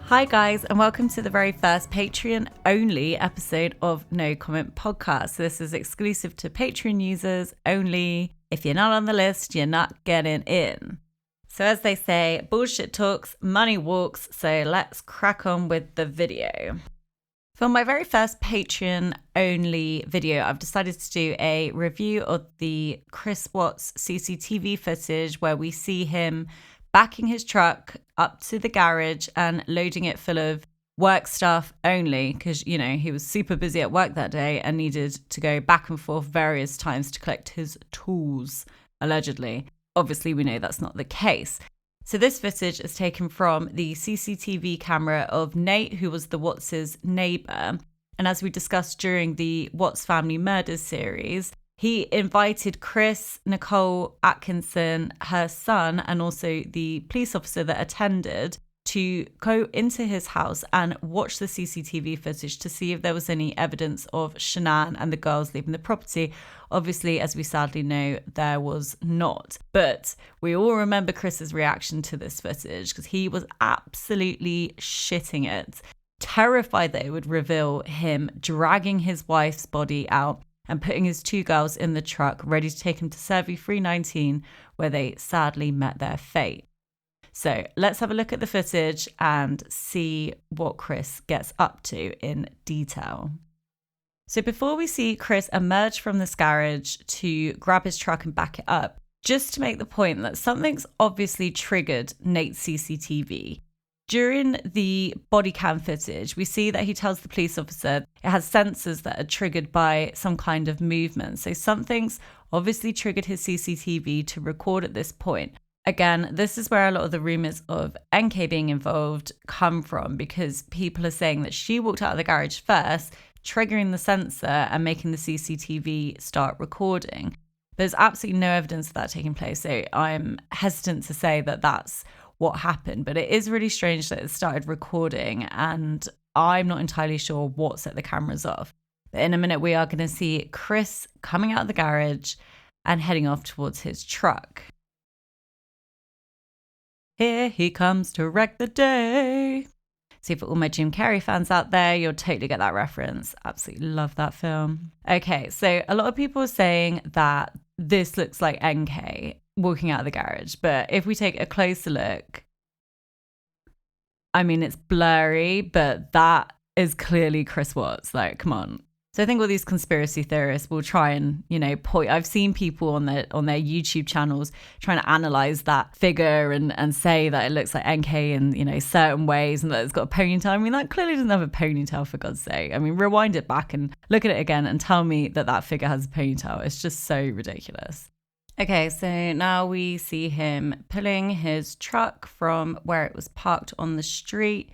Hi guys, and welcome to the very first Patreon only episode of No Comment Podcast. This is exclusive to Patreon users only. If you're not on the list, you're not getting in. So as they say, bullshit talks, money walks, so let's crack on with the video. For my very first Patreon only video, I've decided to do a review of the Chris Watts CCTV footage where we see him backing his truck up to the garage and loading it full of work stuff only because, you know, he was super busy at work that day and needed to go back and forth various times to collect his tools, allegedly. Obviously, we know that's not the case. So this footage is taken from the CCTV camera of Nate, who was the Watts' neighbour. And as we discussed during the Watts Family Murders series, he invited Chris, Nicole Atkinson, her son, and also the police officer that attended to go into his house and watch the CCTV footage to see if there was any evidence of Shanann and the girls leaving the property. Obviously, as we sadly know, there was not. But we all remember Chris's reaction to this footage because he was absolutely shitting it, terrified that it would reveal him dragging his wife's body out and putting his two girls in the truck, ready to take him to Survey 319, where they sadly met their fate. So let's have a look at the footage and see what Chris gets up to in detail. So before we see Chris emerge from this garage to grab his truck and back it up, just to make the point that something's obviously triggered Nate's CCTV. During the body cam footage, we see that he tells the police officer it has sensors that are triggered by some kind of movement. So something's obviously triggered his CCTV to record at this point. Again, this is where a lot of the rumors of NK being involved come from, because people are saying that she walked out of the garage first, triggering the sensor and making the CCTV start recording. There's absolutely no evidence of that taking place. So I'm hesitant to say that that's what happened, but it is really strange that it started recording, and I'm not entirely sure what set the cameras off. But in a minute, we are going to see Chris coming out of the garage and heading off towards his truck. Here he comes to wreck the day. See, for all my Jim Carrey fans out there, you'll totally get that reference. Absolutely love that film. Okay, so a lot of people are saying that this looks like NK walking out of the garage, but if we take a closer look, I mean, it's blurry, but that is clearly Chris Watts. Like, come on. So I think all these conspiracy theorists will try and, you know, point. I've seen people on their YouTube channels trying to analyze that figure and say that it looks like NK in, you know, certain ways, and that it's got a ponytail. I mean, that clearly doesn't have a ponytail, for God's sake. I mean, rewind it back and look at it again and tell me that that figure has a ponytail. It's just so ridiculous. Okay, so now we see him pulling his truck from where it was parked on the street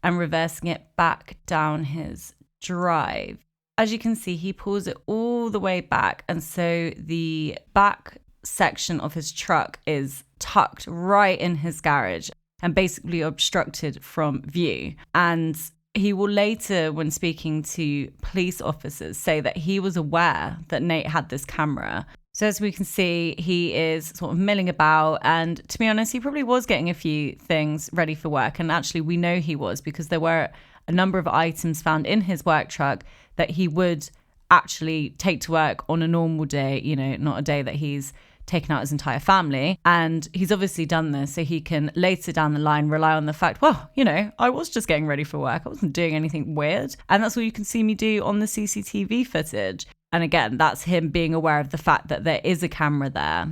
and reversing it back down his drive. As you can see, he pulls it all the way back, and so the back section of his truck is tucked right in his garage and basically obstructed from view. And he will later, when speaking to police officers, say that he was aware that Nate had this camera. So as we can see, he is sort of milling about, and to be honest, he probably was getting a few things ready for work. And actually, we know he was, because there were a number of items found in his work truck that he would actually take to work on a normal day, you know, not a day that he's taken out his entire family. And he's obviously done this so he can later down the line rely on the fact, well, you know, I was just getting ready for work. I wasn't doing anything weird. And that's what you can see me do on the CCTV footage. And again, that's him being aware of the fact that there is a camera there.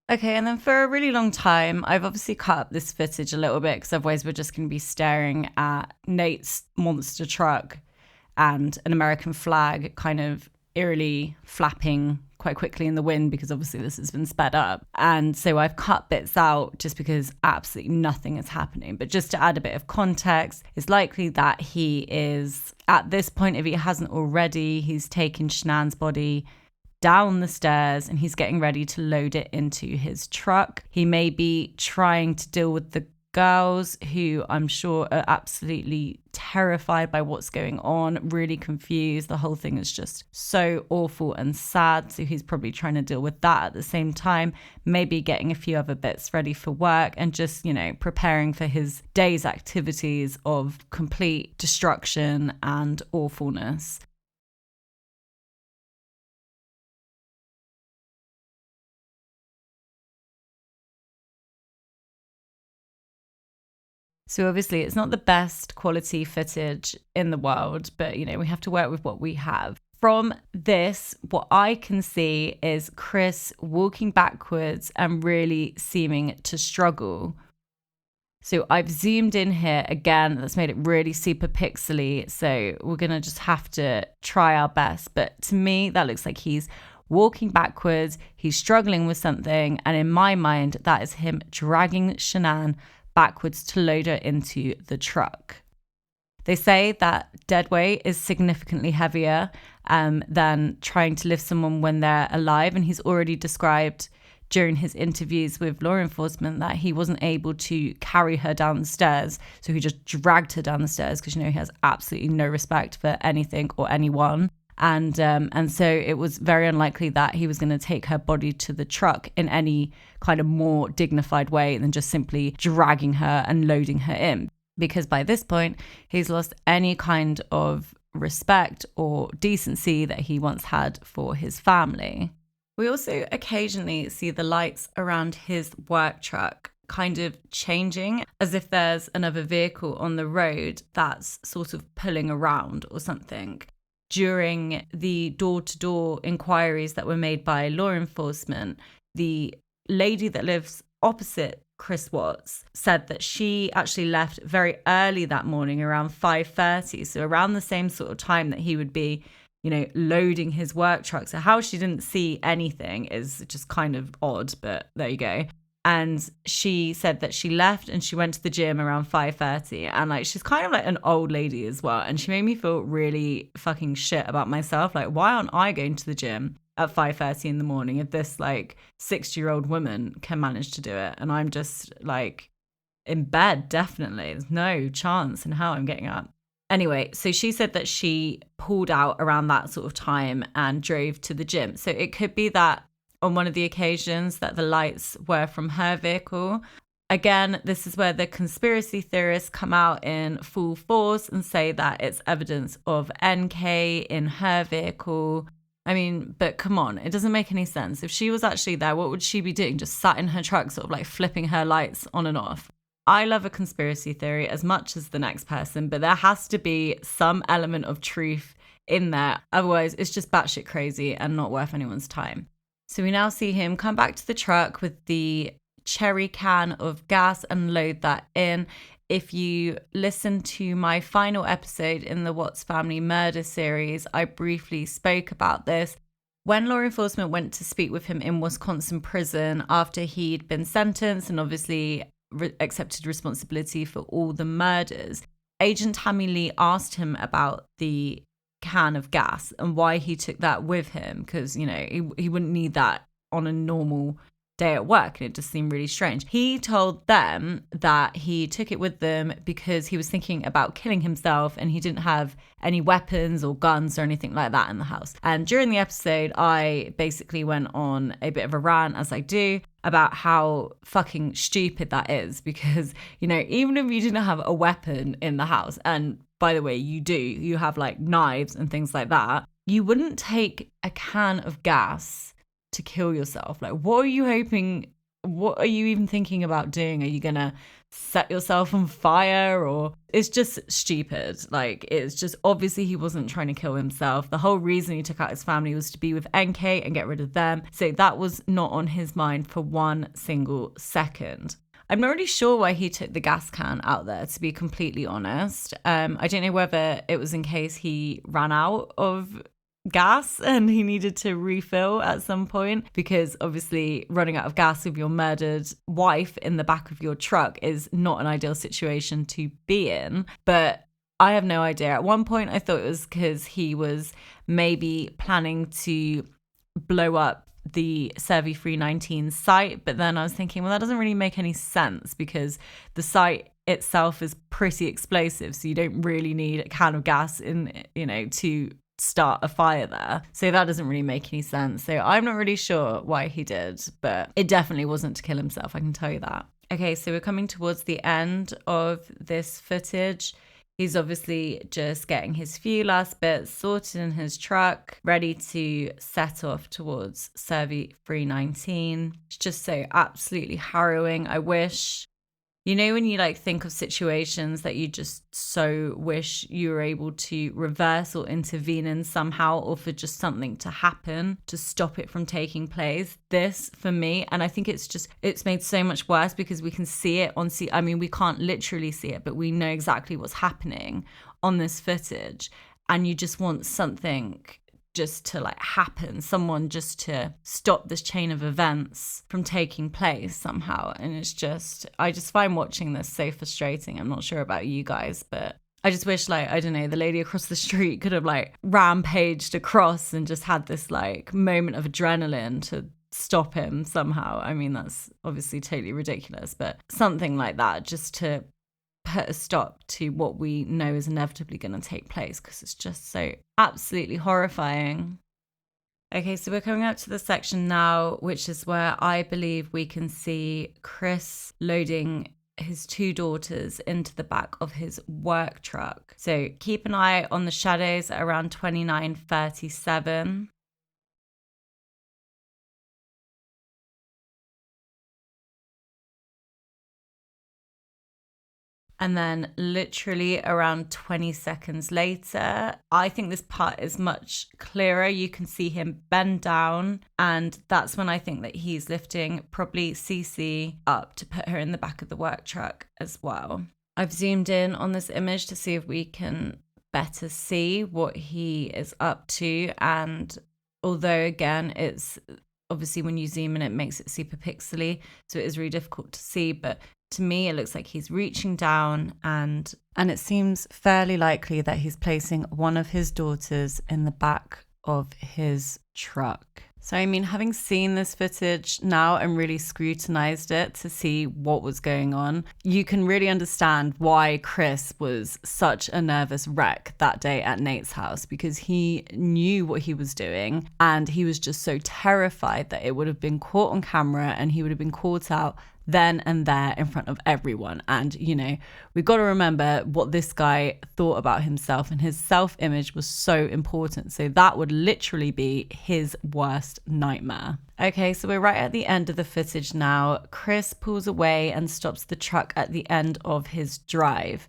Okay, and then for a really long time, I've obviously cut up this footage a little bit because otherwise we're just going to be staring at Nate's monster truck and an American flag kind of eerily flapping quite quickly in the wind, because obviously this has been sped up. And so I've cut bits out just because absolutely nothing is happening. But just to add a bit of context, it's likely that he is, at this point, if he hasn't already, he's taken Shanann's body down the stairs and he's getting ready to load it into his truck. He may be trying to deal with the girls who I'm sure are absolutely terrified by what's going on, really confused. The whole thing is just so awful and sad. So he's probably trying to deal with that at the same time, maybe getting a few other bits ready for work and just, preparing for his day's activities of complete destruction and awfulness. So obviously it's not the best quality footage in the world, but we have to work with what we have. From this, what I can see is Chris walking backwards and really seeming to struggle. So I've zoomed in here again. That's made it really super pixely. So we're going to just have to try our best. But to me, that looks like he's walking backwards. He's struggling with something. And in my mind, that is him dragging Shanann backwards to load her into the truck. They say that dead weight is significantly heavier than trying to lift someone when they're alive. And he's already described during his interviews with law enforcement that he wasn't able to carry her down the stairs. So he just dragged her down the stairs because, he has absolutely no respect for anything or anyone. And so it was very unlikely that he was going to take her body to the truck in any kind of more dignified way than just simply dragging her and loading her in. Because by this point, he's lost any kind of respect or decency that he once had for his family. We also occasionally see the lights around his work truck kind of changing, as if there's another vehicle on the road that's sort of pulling around or something. During the door-to-door inquiries that were made by law enforcement, the lady that lives opposite Chris Watts said that she actually left very early that morning, around 5:30, so around the same sort of time that he would be, loading his work truck. So how she didn't see anything is just kind of odd, but there you go. And she said that she left and she went to the gym around 5:30. And she's kind of like an old lady as well. And she made me feel really fucking shit about myself. Like, why aren't I going to the gym at 5:30 in the morning if this 60-year-old woman can manage to do it? And I'm just in bed, definitely. There's no chance in how I'm getting up. Anyway, so she said that she pulled out around that sort of time and drove to the gym. So it could be that on one of the occasions that the lights were from her vehicle. Again, this is where the conspiracy theorists come out in full force and say that it's evidence of NK in her vehicle. I mean, but come on, it doesn't make any sense. If she was actually there, what would she be doing? Just sat in her truck, sort of flipping her lights on and off. I love a conspiracy theory as much as the next person, but there has to be some element of truth in there. Otherwise, it's just batshit crazy and not worth anyone's time. So we now see him come back to the truck with the cherry can of gas and load that in. If you listen to my final episode in the Watts Family Murder series, I briefly spoke about this. When law enforcement went to speak with him in Wisconsin prison after he'd been sentenced and obviously accepted responsibility for all the murders, Agent Tammy Lee asked him about the can of gas and why he took that with him, because he wouldn't need that on a normal day at work, and it just seemed really strange. He told them that he took it with them because he was thinking about killing himself and he didn't have any weapons or guns or anything like that in the house. And during the episode, I basically went on a bit of a rant, as I do, about how fucking stupid that is, because even if you didn't have a weapon in the house, and by the way, you have knives and things like that, you wouldn't take a can of gas to kill yourself. What are you hoping? What are you even thinking about doing? Are you gonna set yourself on fire? Or it's just stupid. It's just, obviously he wasn't trying to kill himself. The whole reason he took out his family was to be with NK and get rid of them. So that was not on his mind for one single second. I'm not really sure why he took the gas can out there, to be completely honest. I don't know whether it was in case he ran out of gas and he needed to refill at some point, because obviously running out of gas with your murdered wife in the back of your truck is not an ideal situation to be in. But I have no idea. At one point I thought it was because he was maybe planning to blow up the Servi 319 site. But then I was thinking, well, that doesn't really make any sense because the site itself is pretty explosive. So you don't really need a can of gas to start a fire there. So that doesn't really make any sense. So I'm not really sure why he did, but it definitely wasn't to kill himself, I can tell you that. Okay, so we're coming towards the end of this footage. He's obviously just getting his few last bits sorted in his truck, ready to set off towards Servi 319. It's just so absolutely harrowing. I wish, when you think of situations that you just so wish you were able to reverse or intervene in somehow, or for just something to happen to stop it from taking place. This for me, and I think it's made so much worse because we can see it on we can't literally see it, but we know exactly what's happening on this footage, and you just want something just to happen, someone just to stop this chain of events from taking place somehow. And I just find watching this so frustrating. I'm not sure about you guys, but I just wish I don't know, the lady across the street could have rampaged across and just had this moment of adrenaline to stop him somehow. I mean, that's obviously totally ridiculous, but something like that just to put a stop to what we know is inevitably going to take place, because it's just so absolutely horrifying. Okay, so we're coming up to the section now, which is where I believe we can see Chris loading his two daughters into the back of his work truck. So keep an eye on the shadows at around 29:37. And then literally around 20 seconds later, I think this part is much clearer. You can see him bend down, and that's when I think that he's lifting probably CC up to put her in the back of the work truck as well. I've zoomed in on this image to see if we can better see what he is up to. And although again, it's obviously when you zoom in, it makes it super pixely, so it is really difficult to see, but to me, it looks like he's reaching down, and it seems fairly likely that he's placing one of his daughters in the back of his truck. So, having seen this footage now and really scrutinized it to see what was going on, you can really understand why Chris was such a nervous wreck that day at Nate's house, because he knew what he was doing and he was just so terrified that it would have been caught on camera and he would have been caught out then and there in front of everyone. And we've got to remember what this guy thought about himself, and his self-image was so important. So that would literally be his worst nightmare. Okay, so we're right at the end of the footage now. Chris pulls away and stops the truck at the end of his drive.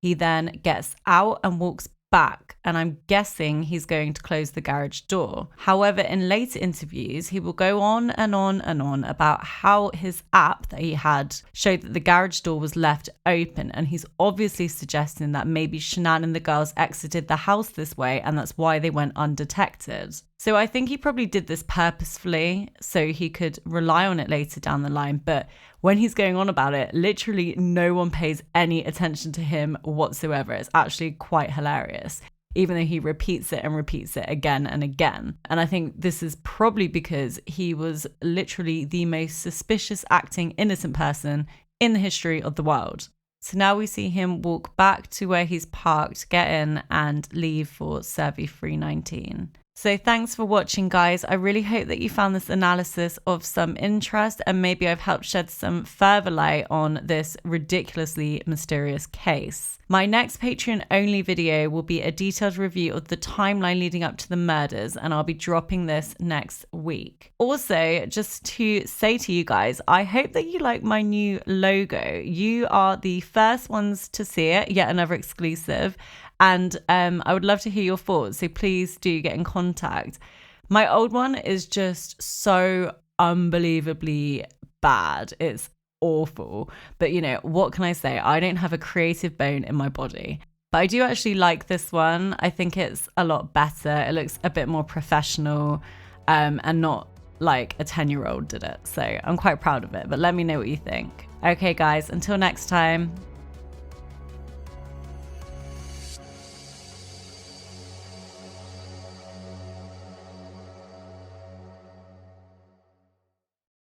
He then gets out and walks back, and I'm guessing he's going to close the garage door. However, in later interviews, he will go on and on and on about how his app that he had showed that the garage door was left open, and he's obviously suggesting that maybe Shanann and the girls exited the house this way, and that's why they went undetected. So I think he probably did this purposefully so he could rely on it later down the line. But when he's going on about it, literally no one pays any attention to him whatsoever. It's actually quite hilarious, even though he repeats it and repeats it again and again. And I think this is probably because he was literally the most suspicious acting innocent person in the history of the world. So now we see him walk back to where he's parked, get in and leave for Servi 319. So thanks for watching, guys. I really hope that you found this analysis of some interest, and maybe I've helped shed some further light on this ridiculously mysterious case. My next Patreon-only video will be a detailed review of the timeline leading up to the murders, and I'll be dropping this next week. Also, just to say to you guys, I hope that you like my new logo. You are the first ones to see it, yet another exclusive. And I would love to hear your thoughts, so please do get in contact. My old one is just so unbelievably bad. It's awful. But what can I say? I don't have a creative bone in my body. But I do actually like this one. I think it's a lot better. It looks a bit more professional, and not like a 10-year-old did it. So I'm quite proud of it. But let me know what you think. Okay, guys, until next time.